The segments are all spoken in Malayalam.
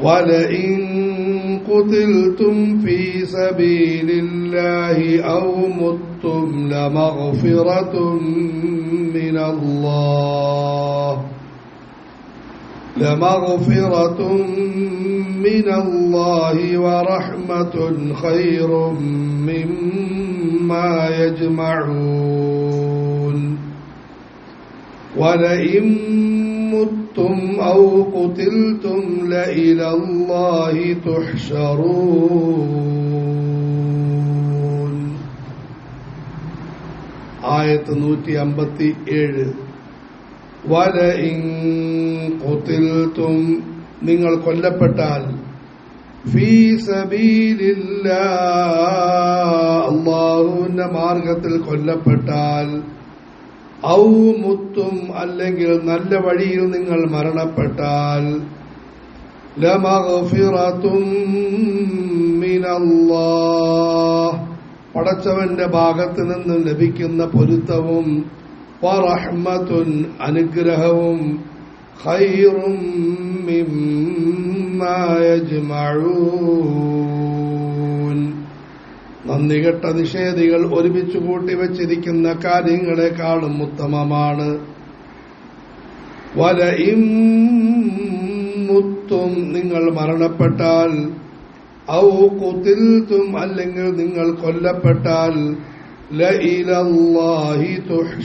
وَلَئِن قُتِلْتُمْ فِي سَبِيلِ اللَّهِ أَوْ مُتُّمْ لَمَغْفِرَةٌ مِّنَ اللَّهِ وَرَحْمَةٌ خَيْرٌ مِّمَّا يَجْمَعُونَ وَلَئِن مُتُّمْ أَوْ قُتِلْتُمْ لَإِلَى اللَّهِ تُحْشَرُونَ. ആയത്ത് 157. വലഇൻ ഖുതിൽതും, നിങ്ങൾ കൊല്ലപ്പെട്ടാൽ, ഫീ സബീലില്ലാഹ്, അല്ലാഹുവിന്റെ മാർഗത്തിൽ കൊല്ലപ്പെട്ടാൽ, ഔ മുത്തും, അല്ലെങ്കിൽ നല്ല വഴിയിൽ നിങ്ങൾ മരണപ്പെട്ടാൽ, ലമഗ്ഫിറതും മിനല്ലാഹ്, പടച്ചവന്റെ ഭാഗത്ത് നിന്നും ലഭിക്കുന്ന പൊരുത്തവും, വറഹ്മത്തുൻ, അനുഗ്രഹവും, ഖൈറും മിമ്മാ യജ്മഊൻ, നന്ദികെട്ട നിഷേധികൾ ഒരുമിച്ച് കൂട്ടിവച്ചിരിക്കുന്ന കാര്യങ്ങളെക്കാളും ഉത്തമമാണ്. വലഇൻ മുത്തും, നിങ്ങൾ മരണപ്പെട്ടാൽ, ഔ ഖുതിൽതും, അല്ലെങ്കിൽ നിങ്ങൾ കൊല്ലപ്പെട്ടാൽ, ലഇലല്ലാഹി തുഹ്ശറൂൻ,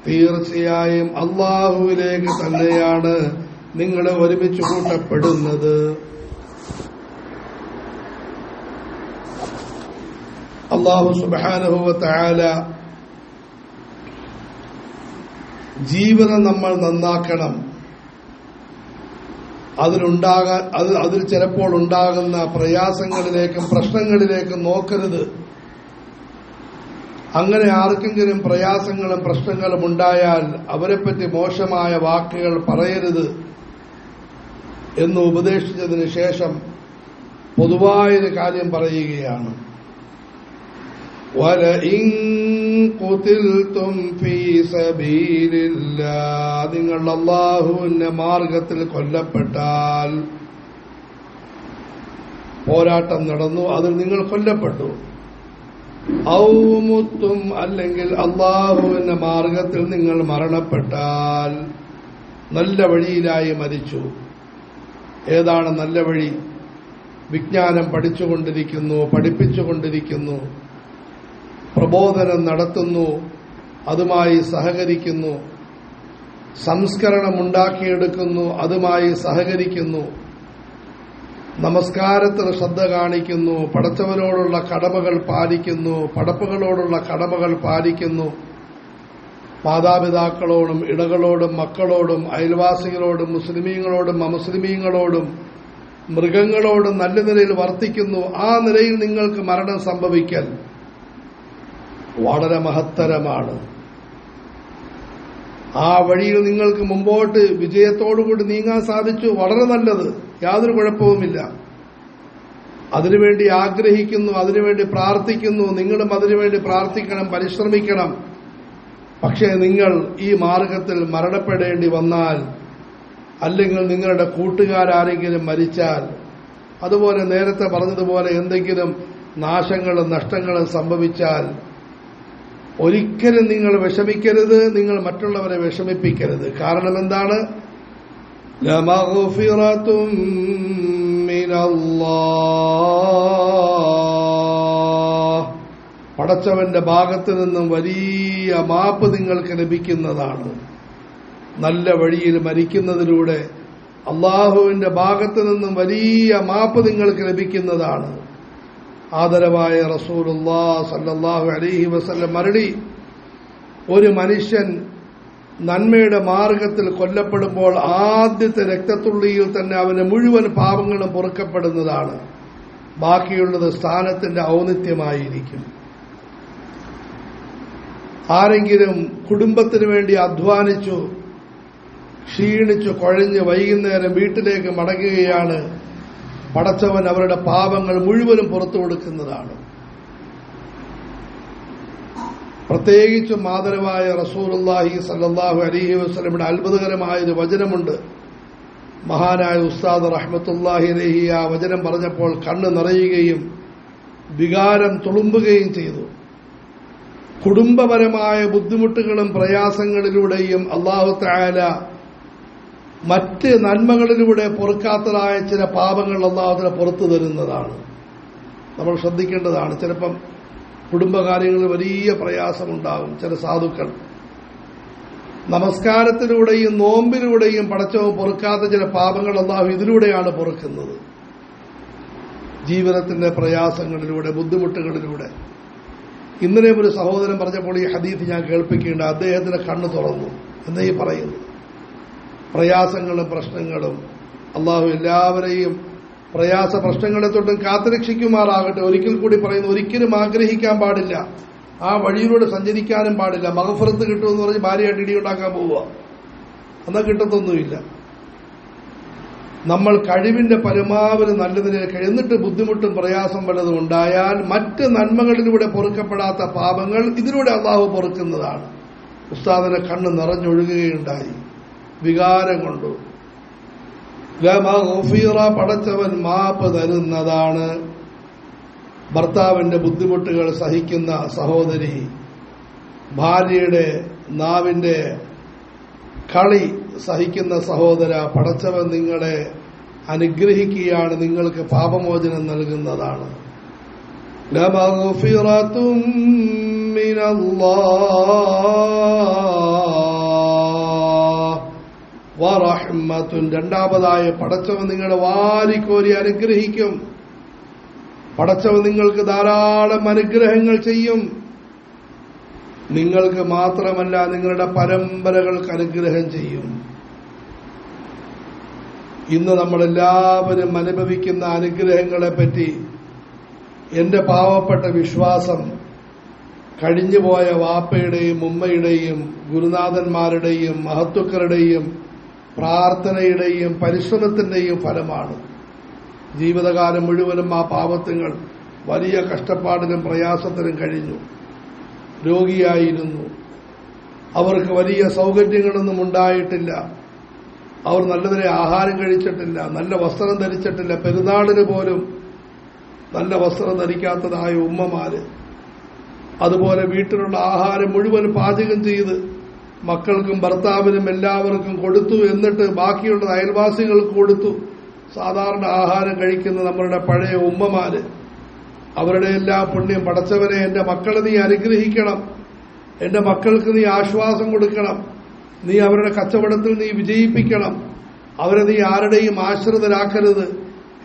തീർച്ചയായും അല്ലാഹുവിലേക്ക് തന്നെയാണ് നിങ്ങൾ ഒരുമിച്ച് കൂട്ടപ്പെടുന്നത്. അല്ലാഹു സുബ്ഹാനഹു വ തആല ജീവിതം നമ്മൾ നന്നാക്കണം. അതിൽ ചിലപ്പോൾ ഉണ്ടാകുന്ന പ്രയാസങ്ങളിലേക്കും പ്രശ്നങ്ങളിലേക്കും നോക്കരുത്. അങ്ങനെ ആർക്കെങ്കിലും പ്രയാസങ്ങളും പ്രശ്നങ്ങളും ഉണ്ടായാൽ അവരെപ്പറ്റി മോശമായ വാക്കുകൾ പറയരുത് എന്ന് ഉപദേശിച്ചതിന് ശേഷം പൊതുവായൊരു കാര്യം പറയുകയാണ്. വലഇൻ ഖുതിൽതും ഫീ സബീലില്ലാഹ്, നിങ്ങൾ അല്ലാഹുവിന്റെ മാർഗത്തിൽ കൊല്ലപ്പെട്ടാൽ, പോരാട്ടം നടന്നു, അതിൽ നിങ്ങൾ കൊല്ലപ്പെട്ടു. ഔ മുത്തും, അല്ലെങ്കിൽ അല്ലാഹുവിന്റെ മാർഗത്തിൽ നിങ്ങൾ മരണപ്പെട്ടാൽ, നല്ല വഴിയിലായി മരിച്ചു. ഏതാണ് നല്ല വഴി? വിജ്ഞാനം പഠിച്ചുകൊണ്ടിരിക്കുന്നു, പഠിപ്പിച്ചുകൊണ്ടിരിക്കുന്നു, പ്രബോധനം നടത്തുന്നു, അതുമായി സഹകരിക്കുന്നു, സംസ്കരണം ഉണ്ടാക്കിയെടുക്കുന്നു, അതുമായി സഹകരിക്കുന്നു, നമസ്കാരത്തിന് ശ്രദ്ധ കാണിക്കുന്നു, പടച്ചവനോടുള്ള കടമകൾ പാലിക്കുന്നു, പടപ്പുകളോടുള്ള കടമകൾ പാലിക്കുന്നു, മാതാപിതാക്കളോടും ഇടകളോടും മക്കളോടും അയൽവാസികളോടും മുസ്ലിമീങ്ങളോടും അമുസ്ലിമീങ്ങളോടും മൃഗങ്ങളോടും നല്ല നിലയിൽ വർത്തിക്കുന്നു. ആ നിലയിൽ നിങ്ങൾക്ക് മരണം സംഭവിക്കൽ വളരെ മഹത്തരമാണ്. ആ വഴിയിൽ നിങ്ങൾക്ക് മുമ്പോട്ട് വിജയത്തോടുകൂടി നീങ്ങാൻ സാധിച്ചു, വളരെ നല്ലത്, യാതൊരു കുഴപ്പവുമില്ല. അതിനുവേണ്ടി ആഗ്രഹിക്കുന്നു, അതിനുവേണ്ടി പ്രാർത്ഥിക്കുന്നു. നിങ്ങളും അതിനുവേണ്ടി പ്രാർത്ഥിക്കണം, പരിശ്രമിക്കണം. പക്ഷേ നിങ്ങൾ ഈ മാർഗത്തിൽ മരണപ്പെടേണ്ടി വന്നാൽ, അല്ലെങ്കിൽ നിങ്ങളുടെ കൂട്ടുകാരാരെങ്കിലും മരിച്ചാൽ, അതുപോലെ നേരത്തെ പറഞ്ഞതുപോലെ എന്തെങ്കിലും നാശങ്ങളും നഷ്ടങ്ങളും സംഭവിച്ചാൽ, ഒരിക്കലും നിങ്ങൾ വിഷമിക്കരുത്, നിങ്ങൾ മറ്റുള്ളവരെ വിഷമിപ്പിക്കരുത്. കാരണം എന്താണ്? ലമഗ്ഫിറതും മിനല്ലാഹ്, പടച്ചവന്റെ ഭാഗത്ത് നിന്നും വലിയ മാപ്പ് നിങ്ങൾക്ക് ലഭിക്കുന്നതാണ്. നല്ല വഴിയിൽ മരിക്കുന്നതിലൂടെ അള്ളാഹുവിന്റെ ഭാഗത്ത് നിന്നും വലിയ മാപ്പ് നിങ്ങൾക്ക് ലഭിക്കുന്നതാണ്. ആദരവായ റസൂലുള്ളാഹി സ്വല്ലല്ലാഹു അലൈഹി വസല്ലം മരളി, ഒരു മനുഷ്യൻ നന്മയുടെ മാർഗത്തിൽ കൊല്ലപ്പെടുമ്പോൾ ആദ്യത്തെ രക്തത്തുള്ളിയിൽ തന്നെ അവന് മുഴുവൻ പാപങ്ങളും പൊറുക്കപ്പെടുന്നതാണ്. ബാക്കിയുള്ളത് സ്ഥാനത്തിന്റെ ഔന്നിത്യമായിരിക്കും. ആരെങ്കിലും കുടുംബത്തിന് വേണ്ടി അധ്വാനിച്ചു, ക്ഷീണിച്ചു, കുഴഞ്ഞ് വൈകുന്നേരം വീട്ടിലേക്ക് മടങ്ങുകയാണ്, പടച്ചവൻ അവരുടെ പാപങ്ങൾ മുഴുവനും പുറത്തു കൊടുക്കുന്നതാണ്. പ്രത്യേകിച്ചും ആദരവായ റസൂലുള്ളാഹി സ്വല്ലല്ലാഹു അലൈഹി വസല്ലമയുടെ അത്ഭുതകരമായൊരു വചനമുണ്ട്. മഹാനായ ഉസ്താദ് റഹ്മത്തുള്ളാഹി അലൈഹി ആ വചനം പറഞ്ഞപ്പോൾ കണ്ണ് നിറയുകയും വികാരം തുളുമ്പുകയും ചെയ്തു. കുടുംബപരമായ ബുദ്ധിമുട്ടുകളും പ്രയാസങ്ങളിലൂടെയും അല്ലാഹു തആല മറ്റ് നന്മകളിലൂടെ പൊറുക്കാത്തതായ ചില പാപങ്ങൾ അല്ലാഹു തആല പുറത്തു തരുന്നതാണ്. നമ്മൾ ശ്രദ്ധിക്കേണ്ടതാണ്. ചിലപ്പം കുടുംബകാര്യങ്ങളിൽ വലിയ പ്രയാസമുണ്ടാകും. ചില സാധുക്കൾ നമസ്കാരത്തിലൂടെയും നോമ്പിലൂടെയും പടച്ചവൻ പൊറുക്കാത്ത ചില പാപങ്ങൾ അല്ലാഹു ഇതിലൂടെയാണ് പൊറുക്കുന്നത്. ജീവിതത്തിന്റെ പ്രയാസങ്ങളിലൂടെ, ബുദ്ധിമുട്ടുകളിലൂടെ. ഇന്നലെ ഒരു സഹോദരൻ പറഞ്ഞപ്പോൾ ഈ ഹദീസ് ഞാൻ കേൾപ്പിക്കേണ്ട, അദ്ദേഹത്തിന്റെ കണ്ണ് തുറന്നു. എന്താ ഈ പറയുന്നു? പ്രയാസങ്ങളും പ്രശ്നങ്ങളും അല്ലാഹു എല്ലാവരെയും പ്രയാസ പ്രശ്നങ്ങളെ തൊട്ടും കാത്തുരക്ഷിക്കുമാറാകട്ടെ. ഒരിക്കൽ കൂടി പറയുന്നു, ഒരിക്കലും ആഗ്രഹിക്കാൻ പാടില്ല, ആ വഴിയിലൂടെ സഞ്ചരിക്കാനും പാടില്ല. മഗ്ഫിറത്ത് കിട്ടുമെന്ന് പറഞ്ഞ് ഭാര്യയായിട്ട് ഇടിയുണ്ടാക്കാൻ പോവുക, എന്നാൽ കിട്ടത്തൊന്നുമില്ല. നമ്മൾ കഴിവിന്റെ പരമാവധി നല്ലതിലേക്ക്, എന്നിട്ട് ബുദ്ധിമുട്ടും പ്രയാസം വല്ലതും ഉണ്ടായാൽ മറ്റ് നന്മകളിലൂടെ പൊറുക്കപ്പെടാത്ത പാപങ്ങൾ ഇതിലൂടെ അല്ലാഹു പൊറുക്കുന്നതാണ്. ഉസ്താദിന്റെ കണ്ണ് നിറഞ്ഞൊഴുകുകയുണ്ടായി വികാരം കൊണ്ടു. ലമഗ്ഫിറ, പടച്ചവൻ മാപ്പ് തരുന്നതാണ്. ഭർത്താവിന്റെ ബുദ്ധിമുട്ടുകൾ സഹിക്കുന്ന സഹോദരി, ഭാര്യയുടെ നാവിന്റെ കളി സഹിക്കുന്ന സഹോദര, പടച്ചവൻ നിങ്ങളെ അനുഗ്രഹിക്കുകയാണ്, നിങ്ങൾക്ക് പാപമോചനം നൽകുന്നതാണ്. ലമഗ്ഫിറതും മിനല്ലാഹ് വറഹ്മത്തുൻ, രണ്ടാമതായി പടച്ചവൻ നിങ്ങളെ വാരിക്കോരി അനുഗ്രഹിക്കും. പടച്ചവൻ നിങ്ങൾക്ക് ധാരാളം അനുഗ്രഹങ്ങൾ ചെയ്യും. നിങ്ങൾക്ക് മാത്രമല്ല, നിങ്ങളുടെ പരമ്പരകൾക്ക് അനുഗ്രഹം ചെയ്യും. ഇന്ന് നമ്മളെല്ലാവരും അനുഭവിക്കുന്ന അനുഗ്രഹങ്ങളെപ്പറ്റി എന്റെ പാവപ്പെട്ട വിശ്വാസം കഴിഞ്ഞുപോയ വാപ്പയുടെയും ഉമ്മയുടെയും ഗുരുനാഥന്മാരുടെയും മഹത്തുക്കളുടെയും പ്രാർത്ഥനയുടെയും പരിശ്രമത്തിന്റെയും ഫലമാണ്. ജീവിതകാലം മുഴുവനും ആ പാവത്തുങ്ങൾ വലിയ കഷ്ടപ്പാടിലും പ്രയാസത്തിലും കഴിഞ്ഞു. രോഗിയായിരുന്നു. അവർക്ക് വലിയ സൗകര്യങ്ങളൊന്നും ഉണ്ടായിട്ടില്ല. അവർ നല്ലതിനെ ആഹാരം കഴിച്ചിട്ടില്ല, നല്ല വസ്ത്രം ധരിച്ചിട്ടില്ല. പെരുന്നാളിന് പോലും നല്ല വസ്ത്രം ധരിക്കാത്തതായ ഉമ്മമാര്. അതുപോലെ വീട്ടിലുള്ള ആഹാരം മുഴുവൻ പാചകം ചെയ്ത് മക്കൾക്കും ഭർത്താവിനും എല്ലാവർക്കും കൊടുത്തു. എന്നിട്ട് ബാക്കിയുള്ളത് അയൽവാസികൾക്ക് കൊടുത്തു. സാധാരണ ആഹാരം കഴിക്കുന്ന നമ്മളുടെ പഴയ ഉമ്മമാര്, അവരുടെ എല്ലാ പുണ്യം പടച്ചവനെ, എന്റെ മക്കളെ നീ അനുഗ്രഹിക്കണം, എന്റെ മക്കൾക്ക് നീ ആശ്വാസം കൊടുക്കണം, നീ അവരുടെ കച്ചവടത്തിൽ നീ വിജയിപ്പിക്കണം, അവരെ നീ ആരുടെയും ആശ്രിതരാക്കരുത്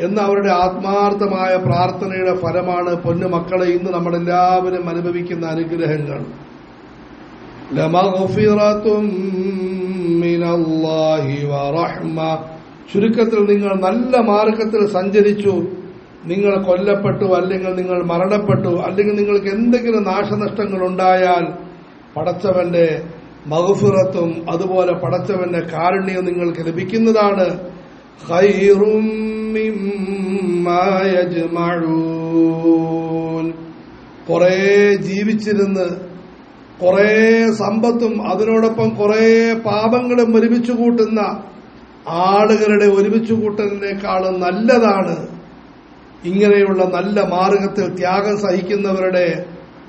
എന്ന അവരുടെ ആത്മാർത്ഥമായ പ്രാർത്ഥനയുടെ ഫലമാണ് പൊന്നുമക്കളെ ഇന്ന് നമ്മളെല്ലാവരും അനുഭവിക്കുന്ന അനുഗ്രഹങ്ങൾ. ലമഗ്ഫിറതും മിനല്ലാഹി വറഹ്മ, ചുരുക്കത്തിൽ നിങ്ങൾ നല്ല മാർഗത്തിൽ സഞ്ചരിച്ചു, നിങ്ങൾ കൊല്ലപ്പെട്ടു, അല്ലെങ്കിൽ നിങ്ങൾ മരണപ്പെട്ടു, അല്ലെങ്കിൽ നിങ്ങൾക്ക് എന്തെങ്കിലും നാശനഷ്ടങ്ങൾ ഉണ്ടായാൽ പടച്ചവന്റെ മഗ്ഫിറത്തും അതുപോലെ പടച്ചവന്റെ കാരുണ്യവും നിങ്ങൾക്ക് ലഭിക്കുന്നതാണ്. ഖൈറും മിമ്മാ യജ്മഊൻ, കുറേ ജീവിച്ചിരുന്ന് കുറേ സമ്പത്തും അതിനോടൊപ്പം കുറേ പാപങ്ങളും ഒരുമിച്ച് കൂട്ടുന്ന ആളുകളുടെ ഒരുമിച്ച് കൂട്ടലിനേക്കാളും നല്ലതാണ് ഇങ്ങനെയുള്ള നല്ല മാർഗത്തിൽ ത്യാഗം സഹിക്കുന്നവരുടെ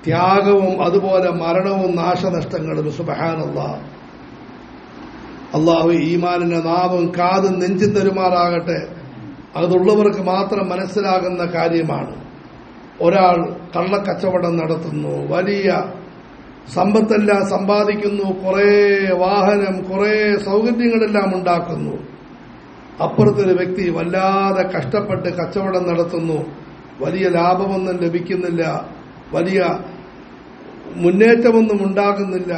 ത്യാഗവും അതുപോലെ മരണവും നാശനഷ്ടങ്ങളും. സുബ്ഹാനല്ലാഹ്. അല്ലാഹു ഈമാനിന്റെ നാവും കാതും നെഞ്ചും തരുമാറാകട്ടെ. അതുള്ളവർക്ക് മാത്രം മനസ്സിലാകുന്ന കാര്യമാണ്. ഒരാൾ കള്ളക്കച്ചവടം നടത്തുന്നു, വലിയ സമ്പത്തെല്ലാം സമ്പാദിക്കുന്നു, കുറേ വാഹനം, കുറേ സൗകര്യങ്ങളെല്ലാം ഉണ്ടാക്കുന്നു. അപ്പുറത്തൊരു വ്യക്തി വല്ലാതെ കഷ്ടപ്പെട്ട് കച്ചവടം നടത്തുന്നു, വലിയ ലാഭമൊന്നും ലഭിക്കുന്നില്ല, വലിയ മുന്നേറ്റമൊന്നും ഉണ്ടാകുന്നില്ല,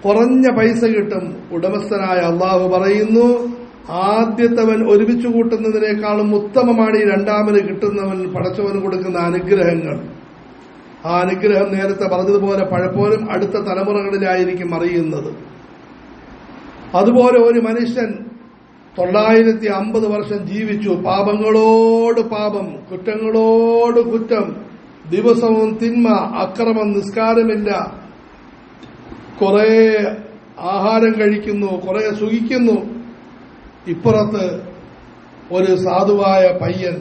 കുറഞ്ഞ പൈസ കിട്ടും. ഉടമസ്ഥനായ അള്ളാഹു പറയുന്നു, ആദ്യത്തവൻ ഒരുമിച്ച് കൂട്ടുന്നതിനേക്കാളും ഉത്തമമാണ് ഈ രണ്ടാമന് കിട്ടുന്നവൻ പടച്ചവന് കൊടുക്കുന്ന അനുഗ്രഹങ്ങൾ. ആ അനുഗ്രഹം നേരത്തെ പറഞ്ഞതുപോലെ പലപ്പോഴും അടുത്ത തലമുറകളിലായിരിക്കും അറിയുന്നത്. അതുപോലെ ഒരു മനുഷ്യൻ 950 വർഷം ജീവിച്ചു, പാപങ്ങളോട് പാപം, കുറ്റങ്ങളോട് കുറ്റം, ദിവസവും തിന്മ, അക്രമം, നിസ്കാരമില്ല, കുറെ ആഹാരം കഴിക്കുന്നു, കുറെ സുഖിക്കുന്നു. ഇപ്പുറത്ത് ഒരു സാധുവായ പയ്യൻ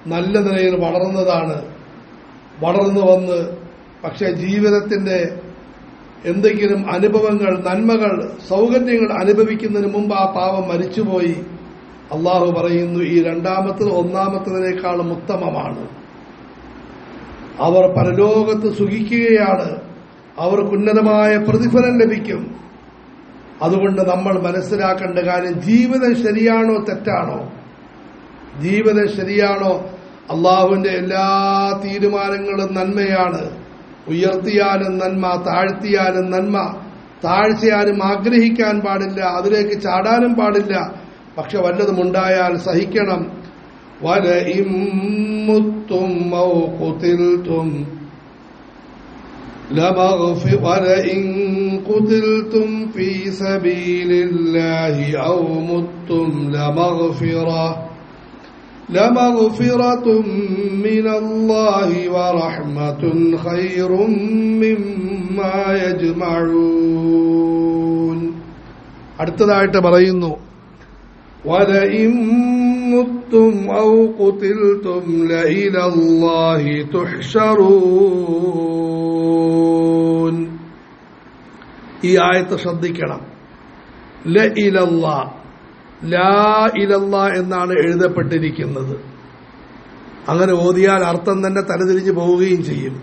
നല്ല നിലയിൽ വളർന്നതാണ്. വളർന്നു വന്ന് പക്ഷെ ജീവിതത്തിന്റെ എന്തെങ്കിലും അനുഭവങ്ങൾ, നന്മകൾ, സൗകര്യങ്ങൾ അനുഭവിക്കുന്നതിന് മുമ്പ് ആ പാവം മരിച്ചുപോയി. അള്ളാഹു പറയുന്നു, ഈ രണ്ടാമത്തത് ഒന്നാമത്തതിനേക്കാളും ഉത്തമമാണ്. അവർ പരലോകത്ത് സുഖിക്കുകയാണ്, അവർക്ക് ഉന്നതമായ പ്രതിഫലം ലഭിക്കും. അതുകൊണ്ട് നമ്മൾ മനസ്സിലാക്കേണ്ട കാര്യം, ജീവിതം ശരിയാണോ തെറ്റാണോ? ജീവിതം ശരിയാണോ? അള്ളാഹുവിന്റെ എല്ലാ തീരുമാനങ്ങളും നന്മയാണ്. ഉയർത്തിയാലും നന്മ, താഴ്ത്തിയാലും നന്മ. താഴ്ചയാലും ആഗ്രഹിക്കാൻ പാടില്ല, അതിലേക്ക് ചാടാനും പാടില്ല. പക്ഷെ വല്ലതുമുണ്ടായാൽ സഹിക്കണം. വലഇൻ മുത്തും ഔ ഖുതിൽതും വലഇൻ ഖുതിൽതും ഫീ സബീലില്ലാഹി ഔ മുത്തും ലമഗ്ഫിറത്തും മിനല്ലാഹി വറഹ്മത്തുൻ ഖൈറും മിമ്മാ യജ്മഊൻ. അടുത്തതായിട്ട് പറയുന്നു, വലഇൻ മുത്തും ഔ ഖുതിൽതും ലഇലല്ലാഹി തുഹ്ശറൂൻ. ഈ ആയത്ത് ശ്രദ്ധിക്കണം. ലഇലല്ലാഹ്, ലാ ഇലല്ലാഹ് എന്നാണ് എഴുതപ്പെട്ടിരിക്കുന്നത്. അങ്ങനെ ഓതിയാൽ അർത്ഥം തന്നെ തലതിരിഞ്ഞു പോവുകയും ചെയ്യും.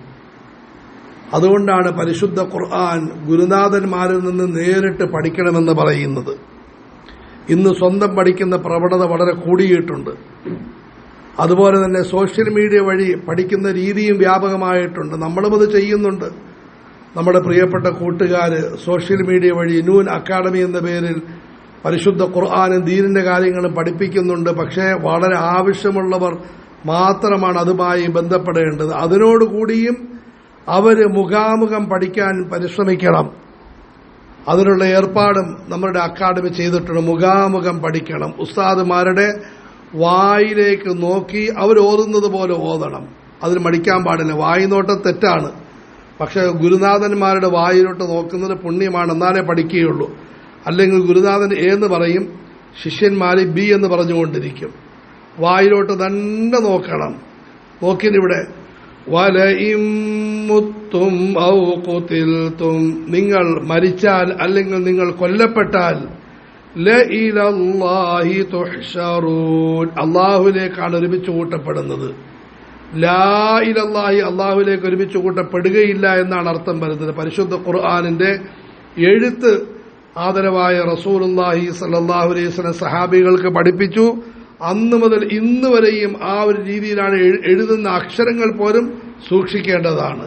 അതുകൊണ്ടാണ് പരിശുദ്ധ ഖുർആൻ ഗുരുനാഥന്മാരിൽ നിന്ന് നേരിട്ട് പഠിക്കണമെന്ന് പറയുന്നത്. ഇന്ന് സ്വന്തം പഠിക്കുന്ന പ്രവണത വളരെ കൂടിയിട്ടുണ്ട്. അതുപോലെ തന്നെ സോഷ്യൽ മീഡിയ വഴി പഠിക്കുന്ന രീതിയും വ്യാപകമായിട്ടുണ്ട്. നമ്മളും അത് ചെയ്യുന്നുണ്ട്. നമ്മുടെ പ്രിയപ്പെട്ട കൂട്ടുകാര് സോഷ്യൽ മീഡിയ വഴി നൂൻ അക്കാഡമി എന്ന പേരിൽ പരിശുദ്ധ ഖുർആനും ദീനിന്റെ കാര്യങ്ങളും പഠിപ്പിക്കുന്നുണ്ട്. പക്ഷേ വളരെ ആവശ്യമുള്ളവർ മാത്രമാണ് അതുമായി ബന്ധപ്പെടേണ്ടത്. അതിനോടുകൂടിയും അവര് മുഖാമുഖം പഠിക്കാൻ പരിശ്രമിക്കണം. അതിനുള്ള ഏർപ്പാടും നമ്മുടെ അക്കാഡമി ചെയ്തിട്ടുണ്ട്. മുഖാമുഖം പഠിക്കണം. ഉസ്താദുമാരുടെ വായിലേക്ക് നോക്കി അവർ ഓതുന്നത് പോലെ ഓതണം. അതിന് മടിക്കാൻ പാടില്ല. വായിനോട്ടം തെറ്റാണ്. പക്ഷെ ഗുരുനാഥന്മാരുടെ വായിലോട്ട് നോക്കുന്നത് പുണ്യമാണ്. എന്നാലേ പഠിക്കുകയുള്ളൂ. അല്ലെങ്കിൽ ഗുരുനാഥൻ എന്ന് പറയും, ശിഷ്യന്മാര് ബി എന്ന് പറഞ്ഞുകൊണ്ടിരിക്കും. വായിലോട്ട് തന്നെ നോക്കണം. നോക്കിനിവിടെ വലഇൻ മുത്തും ഔ ഖുതിൽതും, നിങ്ങൾ മരിച്ചാൽ അല്ലെങ്കിൽ നിങ്ങൾ കൊല്ലപ്പെട്ടാൽ ലഇലല്ലാഹി തുഹ്ശറൂൻ, അള്ളാഹുവിലേക്കാണ് ഒരുമിച്ച് കൂട്ടപ്പെടുന്നത്. ലാ ഇലല്ലാഹി, അള്ളാഹുവിലേക്ക് ഒരുമിച്ച് കൂട്ടപ്പെടുകയില്ല എന്നാണ് അർത്ഥം വരുന്നത്. പരിശുദ്ധ ഖുർആനിന്റെ എഴുത്ത് ആദരവായ റസൂലുള്ളാഹി സ്വല്ലല്ലാഹു അലൈഹി വസല്ലം സഹാബികൾക്ക് പഠിപ്പിച്ചു. അന്ന് മുതൽ ഇന്ന് വരെയും ആ ഒരു രീതിയിലാണ് എഴുതുന്ന അക്ഷരങ്ങൾ പോലും സൂക്ഷിക്കേണ്ടതാണ്.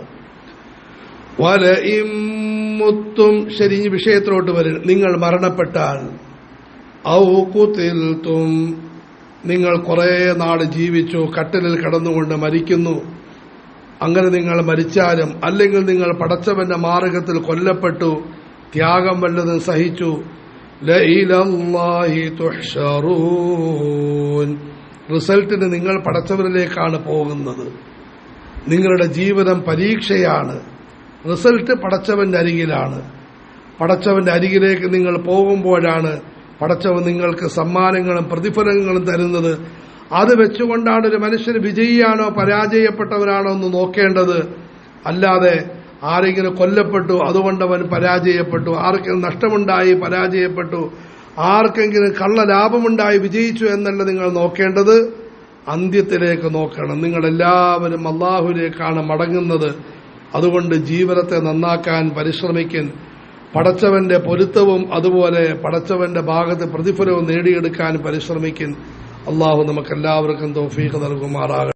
വലഇൻ മുത്തും, ശരി, വിഷയത്തിലോട്ട് വരും. നിങ്ങൾ മരണപ്പെട്ടാൽ, ഔ ഖുതിൽതും, നിങ്ങൾ കുറെ നാൾ ജീവിച്ചു, കട്ടിലിൽ കിടന്നുകൊണ്ട് മരിക്കുന്നു. അങ്ങനെ നിങ്ങൾ മരിച്ചാലും അല്ലെങ്കിൽ നിങ്ങൾ പടച്ചവന്റെ മാർഗത്തിൽ കൊല്ലപ്പെട്ടു, ത്യാഗം വല്ലതും സഹിച്ചു, ലഇലല്ലാഹി തുഹ്ശറൂൻ, റിസൾട്ടിന് നിങ്ങൾ പടച്ചവരിലേക്കാണ് പോകുന്നത്. നിങ്ങളുടെ ജീവിതം പരീക്ഷയാണ്. റിസൾട്ട് പടച്ചവന്റെ അരികിലാണ്. പടച്ചവന്റെ അരികിലേക്ക് നിങ്ങൾ പോകുമ്പോഴാണ് പടച്ചവൻ നിങ്ങൾക്ക് സമ്മാനങ്ങളും പ്രതിഫലങ്ങളും തരുന്നത്. അത് വെച്ചുകൊണ്ടാണ് ഒരു മനുഷ്യന് വിജയിയാണോ പരാജയപ്പെട്ടവരാണോ എന്ന് നോക്കേണ്ടത്. അല്ലാതെ ആരെങ്കിലും കൊല്ലപ്പെട്ടു അതുകൊണ്ടവൻ പരാജയപ്പെട്ടു, ആർക്കെങ്കിലും നഷ്ടമുണ്ടായി പരാജയപ്പെട്ടു, ആർക്കെങ്കിലും കള്ള ലാഭമുണ്ടായി വിജയിച്ചു എന്നല്ല നിങ്ങൾ നോക്കേണ്ടത്. അന്ത്യത്തിലേക്ക് നോക്കണം. നിങ്ങളെല്ലാവരും അല്ലാഹുവിലേക്കാണ് മടങ്ങുന്നത്. അതുകൊണ്ട് ജീവിതത്തെ നന്നാക്കാൻ പരിശ്രമിക്കാൻ, പടച്ചവന്റെ പൊരുത്തവും അതുപോലെ പടച്ചവന്റെ ഭാഗത്ത് പ്രതിഫലവും നേടിയെടുക്കാൻ പരിശ്രമിക്കാൻ. അല്ലാഹു നമുക്കെല്ലാവർക്കും തൗഫീഖ് നൽകുമാറാകട്ടെ.